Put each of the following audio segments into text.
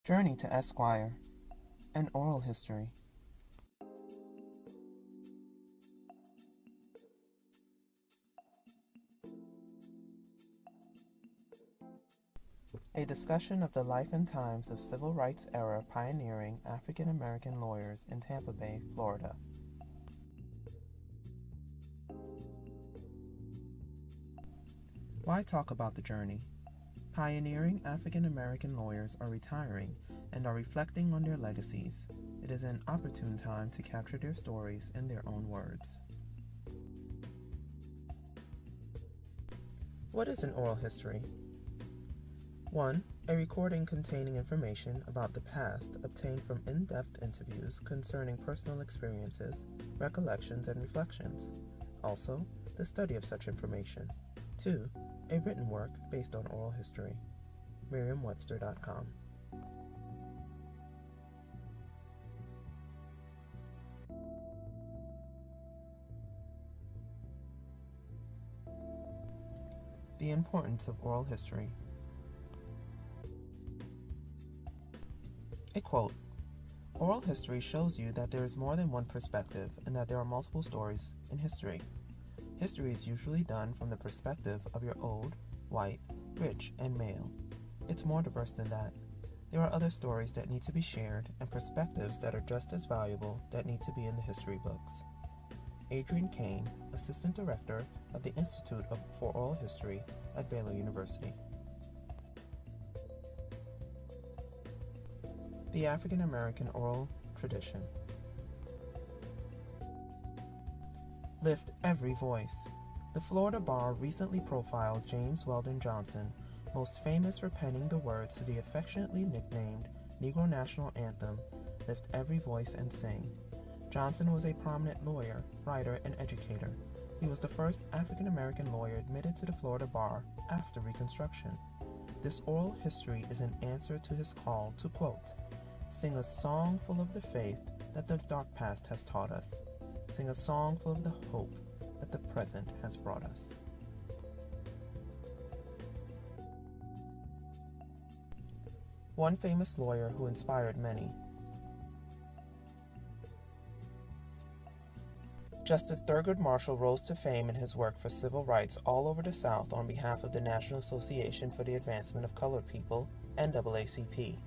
Journey to Esquire, an oral history. A discussion of the life and times of civil rights era pioneering African American lawyers in Tampa Bay, Florida. Why talk about the journey? Pioneering African American lawyers are retiring and are reflecting on their legacies. It is an opportune time to capture their stories in their own words. What is an oral history? 1. A recording containing information about the past obtained from in-depth interviews concerning personal experiences, recollections, and reflections. Also, the study of such information. 2. A written work based on oral history. Merriam-Webster.com. The importance of oral history. A quote, "Oral history shows you that there is more than one perspective and that there are multiple stories in history. History is usually done from the perspective of your old, white, rich, and male. It's more diverse than that. There are other stories that need to be shared and perspectives that are just as valuable that need to be in the history books." Adrian Kane, Assistant Director of the Institute for Oral History at Baylor University. The African American Oral Tradition. Lift every voice. The Florida Bar recently profiled James Weldon Johnson, most famous for penning the words to the affectionately nicknamed Negro National Anthem, "Lift Every Voice and Sing." Johnson was a prominent lawyer, writer, and educator. He was the first African American lawyer admitted to the Florida Bar after Reconstruction. This oral history is an answer to his call to, quote, "Sing a song full of the faith that the dark past has taught us. Sing a song full of the hope that the present has brought us." One famous lawyer who inspired many. Justice Thurgood Marshall rose to fame in his work for civil rights all over the South on behalf of the National Association for the Advancement of Colored People, NAACP.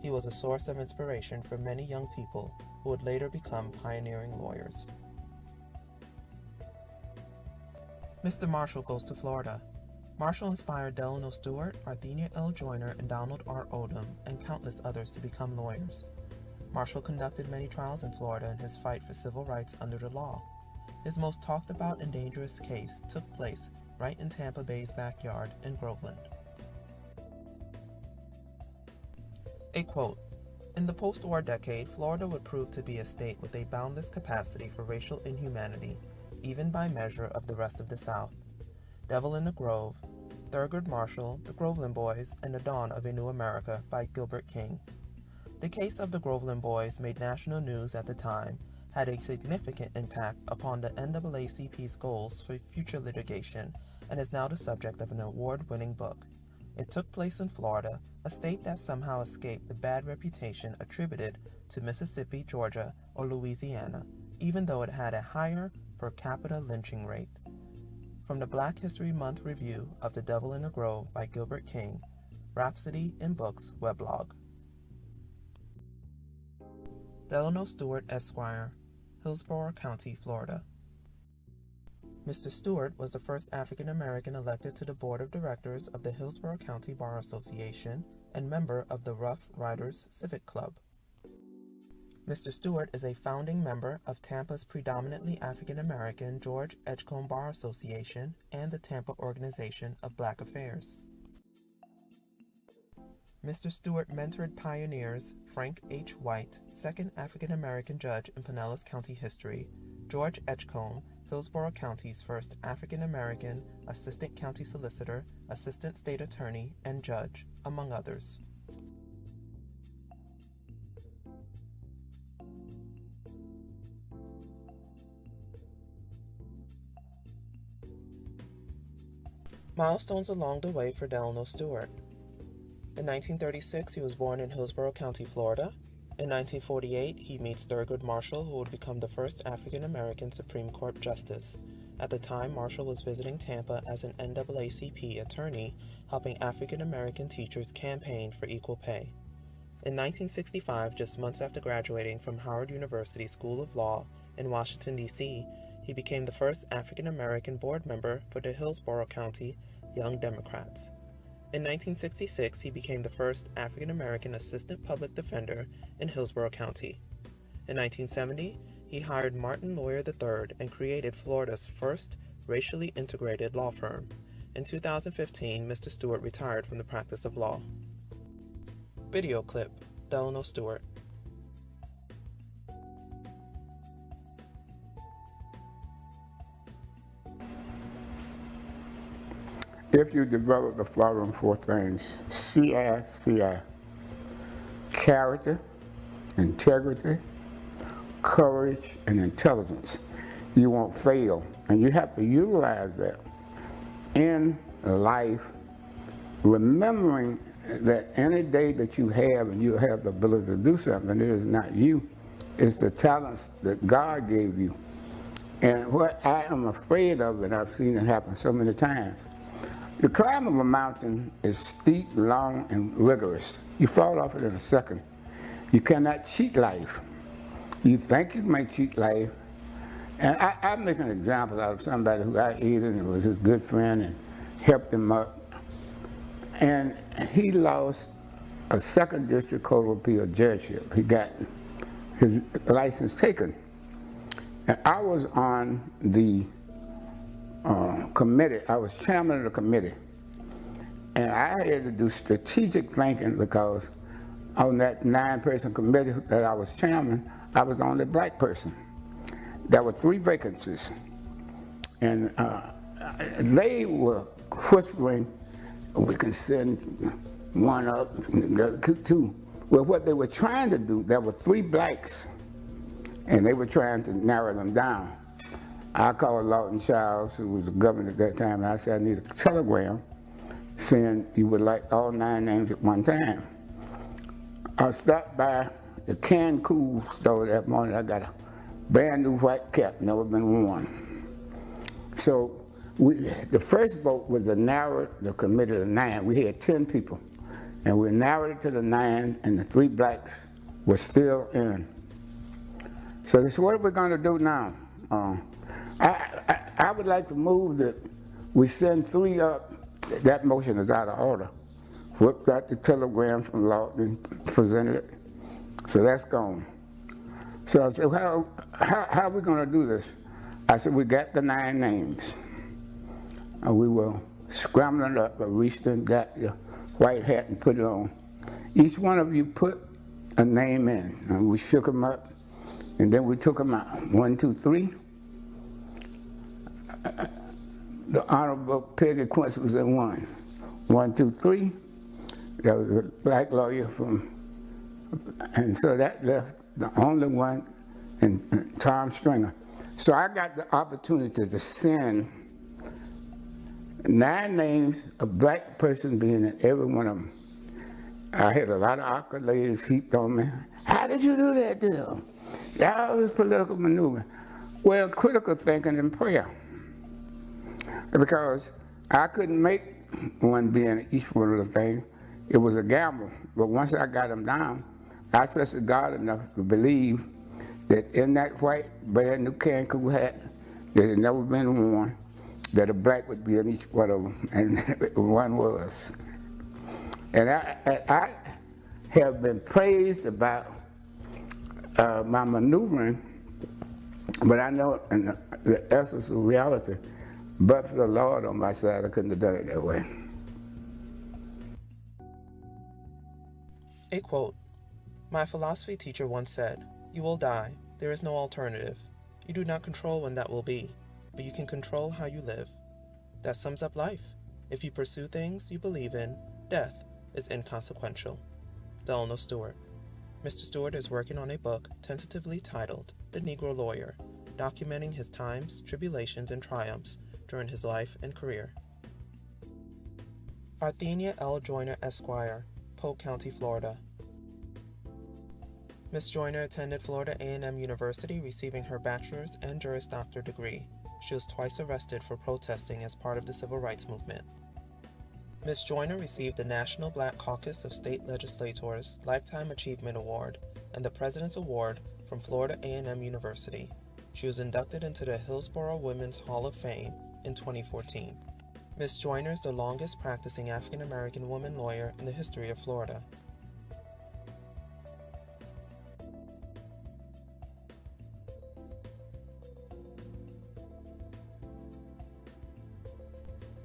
He was a source of inspiration for many young people who would later become pioneering lawyers. Mr. Marshall Goes to Florida. Marshall inspired Delano Stewart, Arthenia L. Joyner, and Donald R. Odom, and countless others to become lawyers. Marshall conducted many trials in Florida in his fight for civil rights under the law. His most talked about and dangerous case took place right in Tampa Bay's backyard in Groveland. A quote, "In the post-war decade, Florida would prove to be a state with a boundless capacity for racial inhumanity, even by measure of the rest of the South. Devil in the Grove, Thurgood Marshall, The Groveland Boys, and the Dawn of a New America by Gilbert King." The case of the Groveland Boys made national news at the time, had a significant impact upon the NAACP's goals for future litigation, and is now the subject of an award-winning book. It took place in Florida, a state that somehow escaped the bad reputation attributed to Mississippi, Georgia, or Louisiana, even though it had a higher per capita lynching rate. From the Black History Month review of The Devil in the Grove by Gilbert King, Rhapsody in Books weblog. Delano Stewart, Esquire, Hillsborough County, Florida. Mr. Stewart was the first African American elected to the board of directors of the Hillsborough County Bar Association and member of the Rough Riders Civic Club. Mr. Stewart is a founding member of Tampa's predominantly African American George Edgecombe Bar Association and the Tampa Organization of Black Affairs. Mr. Stewart mentored pioneers Frank H. White, second African American judge in Pinellas County history, George Edgecombe, Hillsborough County's first African American assistant county solicitor, assistant state attorney, and judge, among others. Milestones along the way for Delano Stewart. In 1936, he was born in Hillsborough County, Florida. In 1948, he meets Thurgood Marshall, who would become the first African-American Supreme Court Justice. At the time, Marshall was visiting Tampa as an NAACP attorney, helping African-American teachers campaign for equal pay. In 1965, just months after graduating from Howard University School of Law in Washington, D.C., he became the first African-American board member for the Hillsborough County Young Democrats. In 1966, he became the first African-American assistant public defender in Hillsborough County. In 1970, he hired Martin Lawyer III and created Florida's first racially integrated law firm. In 2015, Mr. Stewart retired from the practice of law. Video clip, Delano Stewart. If you develop the following four things: CI, character, integrity, courage, and intelligence, you won't fail. And you have to utilize that in life, remembering that any day that you have and you have the ability to do something, it is not you, it's the talents that God gave you. And what I am afraid of, and I've seen it happen so many times, the climb of a mountain is steep, long, and rigorous. You fall off it in a second. You cannot cheat life. You think you may cheat life. And I make an example out of somebody who I aided and was his good friend and helped him up. And he lost a second district court of appeal judgeship. He got his license taken. And I was on the committee. I was chairman of the committee. And I had to do strategic thinking because on that 9-person committee that I was chairman, I was the only black person. There were 3 vacancies. And they were whispering, we can send one up, and the other 2. Well, what they were trying to do, there were 3 blacks, and they were trying to narrow them down. I called Lawton Childs, who was the governor at that time, and I said, I need a telegram saying you would like all 9 names at one time. I stopped by the canned cool store that morning. I got a brand new white cap, never been worn. So the first vote was to narrow the committee to 9. We had 10 people, and we narrowed it to the 9, and the 3 blacks were still in. So this is what we're going to do now. I would like to move that we send 3 up. That motion is out of order. Whipped out the telegram from Lawton and presented it. So that's gone. So I said, how are we going to do this? I said, we got the 9 names. And we were scrambling up, but reached and got the white hat and put it on. Each one of you put a name in, and we shook them up, and then we took them out. 1, 2, 3. The Honorable Peggy Quincy was in 1. 1, 2, 3. There was a black lawyer from, and so that left the only one, and Tom Stringer. So I got the opportunity to send 9 names, a black person being in every one of them. I had a lot of accolades heaped on me. How did you do that deal? That was political maneuver. Well, critical thinking and prayer. Because I couldn't make one being each one of the things. It was a gamble. But once I got them down, I trusted God enough to believe that in that white brand new Cancun hat that had never been worn, that a black would be in each one of them, and one was. And I have been praised about my maneuvering, but I know in the essence of reality, but for the Lord on my side, I couldn't have done it that way. A quote, my philosophy teacher once said, you will die, there is no alternative. You do not control when that will be, but you can control how you live. That sums up life. If you pursue things you believe in, death is inconsequential. Delano Stewart. Mr. Stewart is working on a book tentatively titled The Negro Lawyer, documenting his times, tribulations, and triumphs during his life and career. Arthenia L. Joyner, Esquire. Polk County, Florida. Ms. Joyner attended Florida A&M University, receiving her bachelor's and Juris Doctor degree. She was twice arrested for protesting as part of the civil rights movement. Ms. Joyner received the National Black Caucus of State Legislators Lifetime Achievement Award and the President's Award from Florida A&M University. She was inducted into the Hillsborough Women's Hall of Fame in 2014. Ms. Joyner is the longest practicing African American woman lawyer in the history of Florida.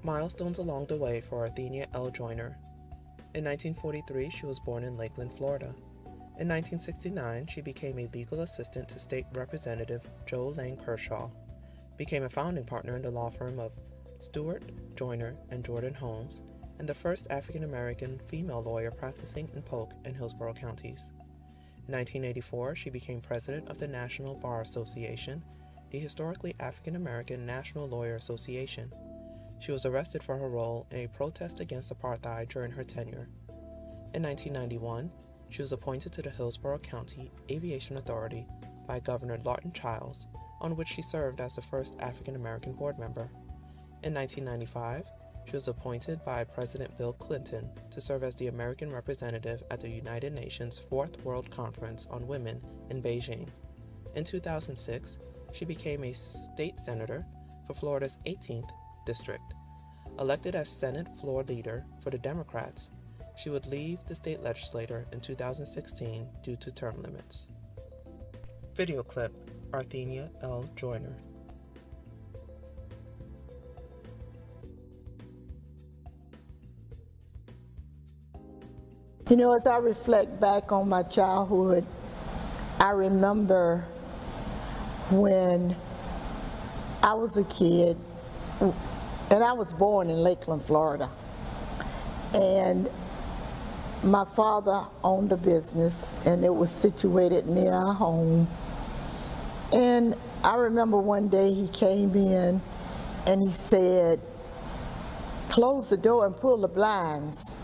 Milestones along the way for Arthenia L. Joyner. In 1943, she was born in Lakeland, Florida. In 1969, she became a legal assistant to State Representative Joe Lang Kershaw, became a founding partner in the law firm of Stewart, Joyner, and Jordan Holmes, and the first African-American female lawyer practicing in Polk and Hillsborough counties. In 1984, she became president of the National Bar Association, the historically African-American National Lawyer Association. She was arrested for her role in a protest against apartheid during her tenure. In 1991, she was appointed to the Hillsborough County Aviation Authority by Governor Lawton Chiles, on which she served as the first African American board member. In 1995, she was appointed by President Bill Clinton to serve as the American representative at the United Nations Fourth World Conference on Women in Beijing. In 2006, she became a state senator for Florida's 18th district. Elected as Senate floor leader for the Democrats, she would leave the state legislature in 2016 due to term limits. Video clip: Arthenia L. Joyner. You know, as I reflect back on my childhood, I remember when I was a kid, and I was born in Lakeland, Florida. And my father owned a business, and it was situated near our home. And I remember one day he came in and he said, "Close the door and pull the blinds.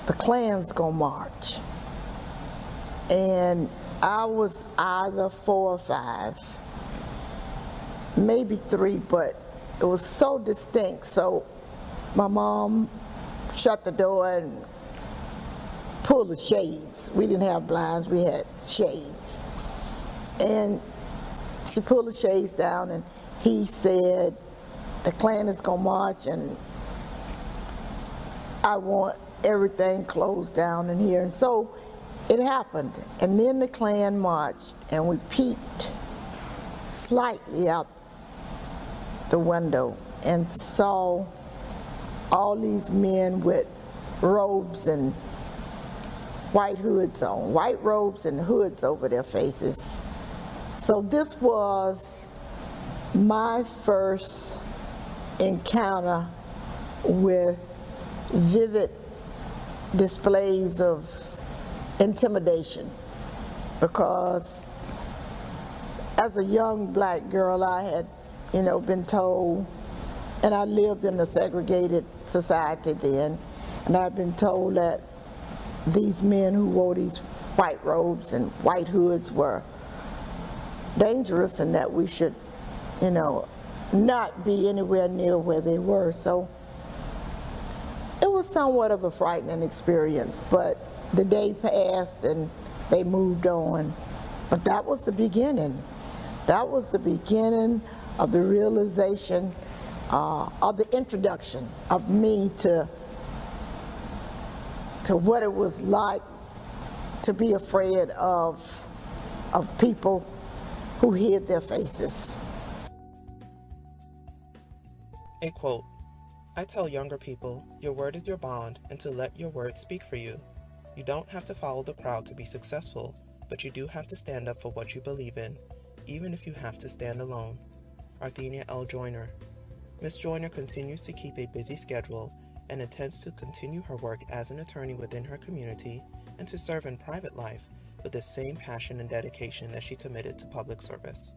The Klan's gonna march." And I was either 4 or 5, maybe 3, but it was so distinct. So my mom shut the door and pulled the shades. We didn't have blinds, we had shades. And she pulled the shades down and he said, "The Klan is gonna march and I want everything closed down in here." And so it happened. And then the Klan marched and we peeped slightly out the window and saw all these men with robes and white hoods on, white robes and hoods over their faces. So this was my first encounter with vivid displays of intimidation, because as a young black girl I had been told, and I lived in a segregated society then, and I've been told that these men who wore these white robes and white hoods were dangerous and that we should, not be anywhere near where they were. So it was somewhat of a frightening experience, but the day passed and they moved on. But that was the beginning. That was the beginning of the realization, of the introduction of me to what it was like to be afraid of people who hid their faces. A quote: "I tell younger people, your word is your bond, and to let your word speak for you. You don't have to follow the crowd to be successful, but you do have to stand up for what you believe in, even if you have to stand alone." Arthenia L. Joyner. Ms. Joyner continues to keep a busy schedule and intends to continue her work as an attorney within her community and to serve in private life with the same passion and dedication that she committed to public service.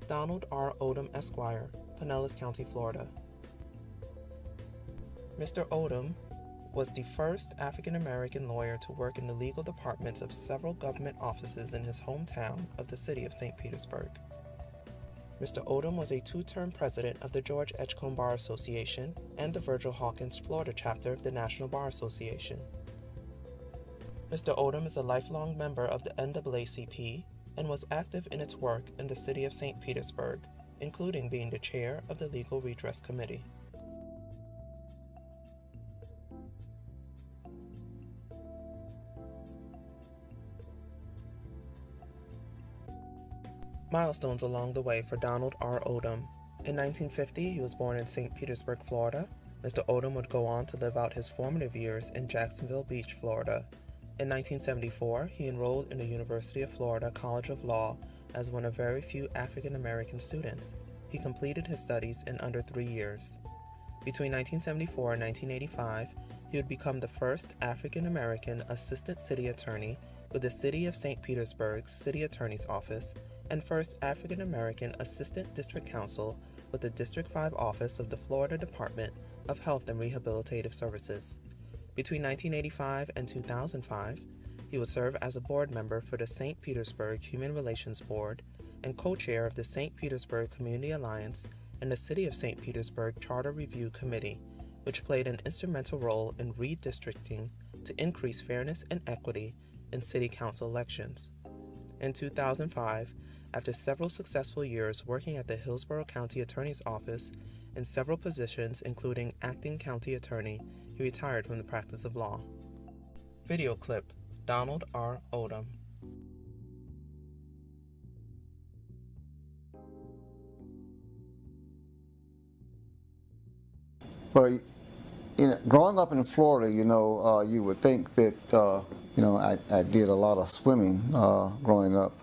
Donald R. Odom, Esquire, Pinellas County, Florida. Mr. Odom was the first African American lawyer to work in the legal departments of several government offices in his hometown of the city of St. Petersburg. Mr. Odom was a two-term president of the George Edgecombe Bar Association and the Virgil Hawkins Florida chapter of the National Bar Association. Mr. Odom is a lifelong member of the NAACP and was active in its work in the city of St. Petersburg, including being the chair of the Legal Redress Committee. Milestones along the way for Donald R. Odom. In 1950, he was born in St. Petersburg, Florida. Mr. Odom would go on to live out his formative years in Jacksonville Beach, Florida. In 1974, he enrolled in the University of Florida College of Law as one of very few African American students. He completed his studies in under 3 years. Between 1974 and 1985, he would become the first African American assistant city attorney with the City of St. Petersburg's City Attorney's Office and first African American assistant district counsel with the District 5 office of the Florida Department of Health and Rehabilitative Services. Between 1985 and 2005, he would serve as a board member for the St. Petersburg Human Relations Board and co-chair of the St. Petersburg Community Alliance and the City of St. Petersburg Charter Review Committee, which played an instrumental role in redistricting to increase fairness and equity in city council elections. In 2005, after several successful years working at the Hillsborough County Attorney's Office in several positions including acting county attorney, he retired from the practice of law. Video clip: Donald R. Odom. Well, growing up in Florida, you would think that, I did a lot of swimming growing up.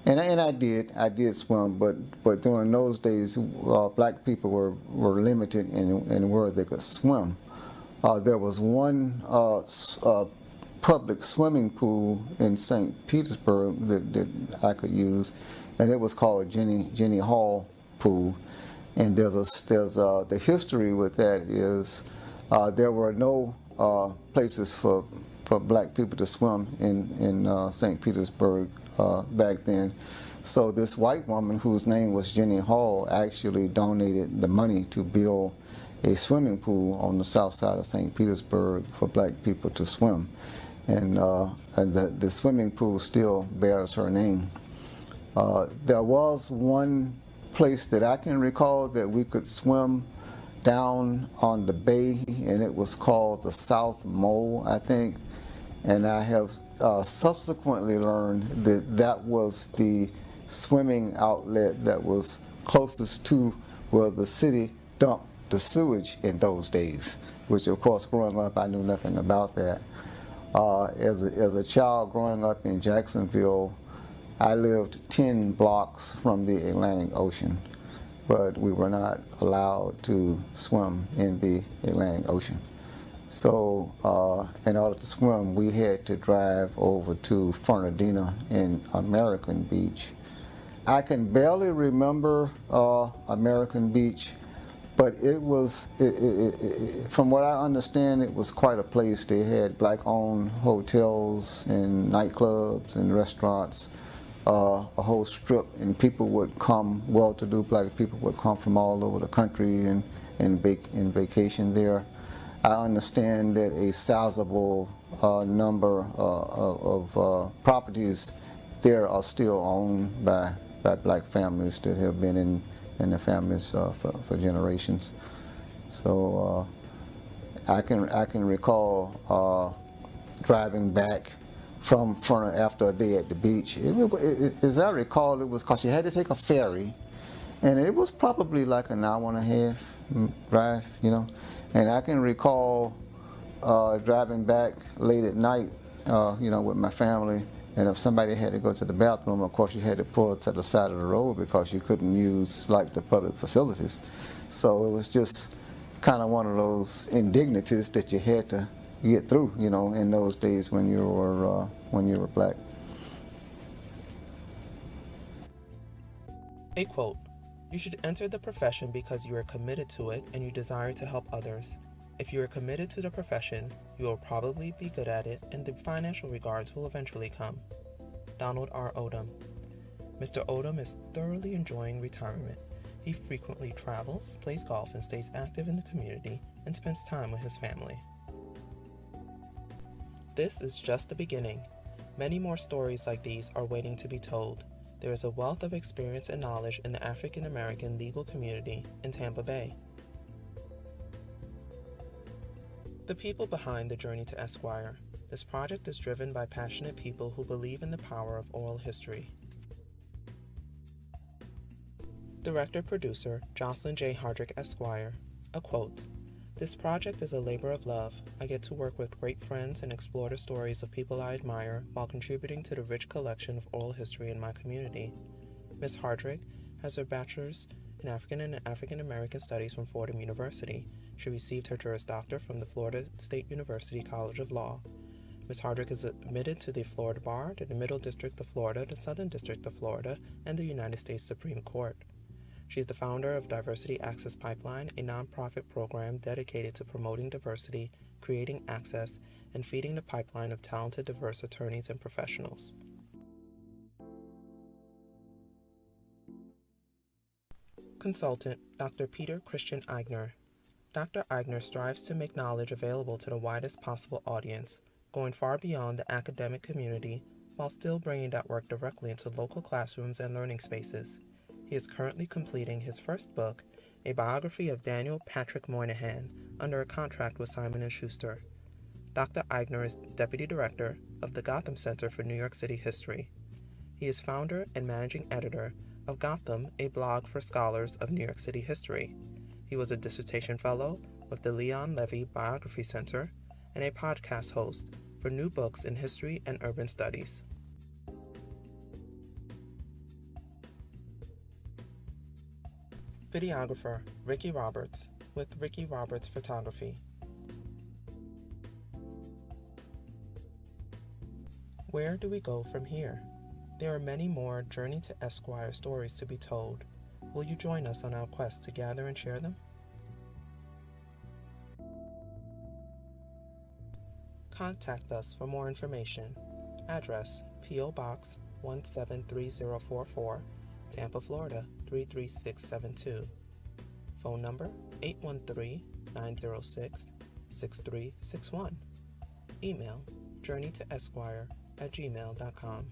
And I did swim, but during those days, black people were limited in where they could swim. There was one public swimming pool in St. Petersburg that I could use, and it was called Jenny Hall Pool. And the history with that is there were no places for black people to swim in St. Petersburg back then. So this white woman, whose name was Jenny Hall, actually donated the money to build a swimming pool on the south side of St. Petersburg for black people to swim. And the swimming pool still bears her name. There was one place that I can recall that we could swim down on the bay, and it was called the South Mole, I think. And I have subsequently learned that that was the swimming outlet that was closest to where the city dumped the sewage in those days, which of course growing up I knew nothing about that. As a child growing up in Jacksonville, I lived 10 blocks from the Atlantic Ocean, but we were not allowed to swim in the Atlantic Ocean. So in order to swim, we had to drive over to Fernandina in American Beach. I can barely remember American Beach, but it was, from what I understand, it was quite a place. They had black-owned hotels and nightclubs and restaurants, a whole strip, and people would come, well-to-do black people would come from all over the country and vacation there. I understand that a sizable number of properties there are still owned by black families that have been in the families for generations. So I can recall driving back from after a day at the beach. As I recall, it was because you had to take a ferry, and it was probably like an hour and a half drive, And I can recall driving back late at night, with my family, and if somebody had to go to the bathroom, of course you had to pull to the side of the road because you couldn't use like the public facilities. So it was just kind of one of those indignities that you had to get through, in those days when you were black. A quote: "You should enter the profession because you are committed to it and you desire to help others. If you are committed to the profession, you will probably be good at it and the financial regards will eventually come. Donald R. Odom. Mr. Odom is thoroughly enjoying retirement. He frequently travels, plays golf, and stays active in the community and spends time with his family. This is just the beginning. Many more stories like these are waiting to be told. There is a wealth of experience and knowledge in the African American legal community in Tampa Bay. The people behind the journey to Esquire. This project is driven by passionate people who believe in the power of oral history. Director-Producer Jocelyn J. Hardrick, Esquire. A quote, "This project is a labor of love. I get to work with great friends and explore the stories of people I admire while contributing to the rich collection of oral history in my community." Ms. Hardrick has her bachelor's in African and African American Studies from Fordham University. She received her Juris Doctor from the Florida State University College of Law. Ms. Hardrick is admitted to the Florida Bar, to the Middle District of Florida, the Southern District of Florida, and the United States Supreme Court. She is the founder of Diversity Access Pipeline, a nonprofit program dedicated to promoting diversity, creating access, and feeding the pipeline of talented, diverse attorneys and professionals. Consultant Dr. Peter Christian Eigner. Dr. Eigner strives to make knowledge available to the widest possible audience, going far beyond the academic community while still bringing that work directly into local classrooms and learning spaces. He is currently completing his first book, a biography of Daniel Patrick Moynihan, under a contract with Simon & Schuster. Dr. Eigner is Deputy Director of the Gotham Center for New York City History. He is founder and managing editor of Gotham, a blog for scholars of New York City history. He was a dissertation fellow with the Leon Levy Biography Center and a podcast host for New Books in History and Urban Studies. Videographer Ricky Roberts with Ricky Roberts Photography. Where do we go from here? There are many more Journey to Esquire stories to be told. Will you join us on our quest to gather and share them? Contact us for more information. Address: P.O. Box 173044, Tampa, Florida 33672. Phone number 813-906-6361. Email journeytoesquire@gmail.com.